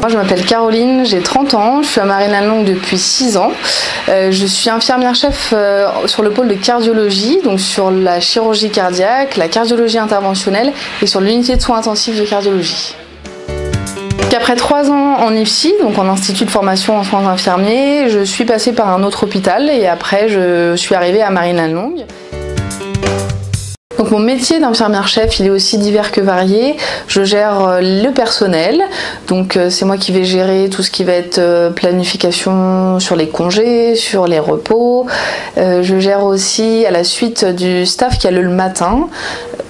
Moi, je m'appelle Caroline, j'ai 30 ans, je suis à Marine-Lannelongue depuis 6 ans. Je suis infirmière-chef sur le pôle de cardiologie, donc sur la chirurgie cardiaque, la cardiologie interventionnelle et sur l'unité de soins intensifs de cardiologie. Après 3 ans en IFSI, donc en Institut de formation en soins infirmiers, je suis passée par un autre hôpital et après je suis arrivée à Marine-Lannelongue. Donc mon métier d'infirmière-chef, il est aussi divers que varié. Je gère le personnel, donc c'est moi qui vais gérer tout ce qui va être planification sur les congés, sur les repos. Je gère aussi à la suite du staff qui a le matin.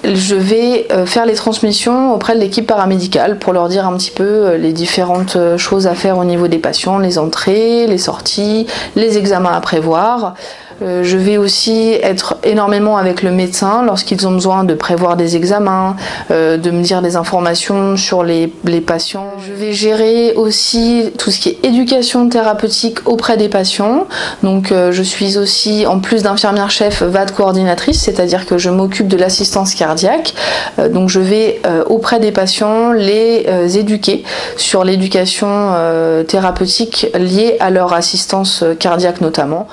Je vais faire les transmissions auprès de l'équipe paramédicale pour leur dire un petit peu les différentes choses à faire au niveau des patients, les entrées, les sorties, les examens à prévoir. Je vais aussi être énormément avec le médecin lorsqu'ils ont besoin de prévoir des examens, de me dire des informations sur les patients. Je vais gérer aussi tout ce qui est éducation thérapeutique auprès des patients. Donc je suis aussi, en plus d'infirmière-chef, VAD coordinatrice, c'est-à-dire que je m'occupe de l'assistance cardiaque. Donc je vais auprès des patients les éduquer sur l'éducation thérapeutique liée à leur assistance cardiaque notamment.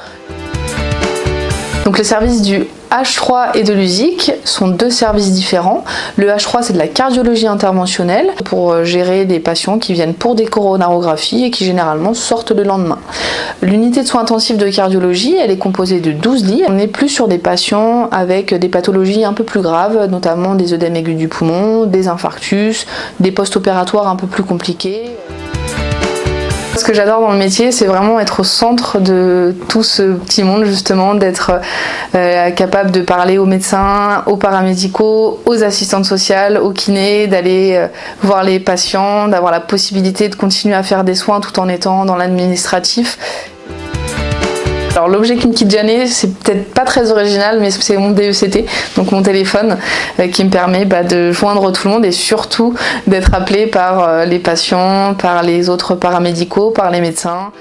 Donc les services du H3 et de l'USIC sont 2 services différents. Le H3, c'est de la cardiologie interventionnelle pour gérer des patients qui viennent pour des coronarographies et qui généralement sortent le lendemain. L'unité de soins intensifs de cardiologie, elle est composée de 12 lits. On est plus sur des patients avec des pathologies un peu plus graves, notamment des œdèmes aigus du poumon, des infarctus, des post-opératoires un peu plus compliqués. Ce que j'adore dans le métier, c'est vraiment être au centre de tout ce petit monde, justement, d'être capable de parler aux médecins, aux paramédicaux, aux assistantes sociales, aux kinés, d'aller voir les patients, d'avoir la possibilité de continuer à faire des soins tout en étant dans l'administratif. Alors l'objet qui me quitte jamais, c'est peut-être pas très original, mais c'est mon DECT, donc mon téléphone, qui me permet de joindre tout le monde et surtout d'être appelé par les patients, par les autres paramédicaux, par les médecins.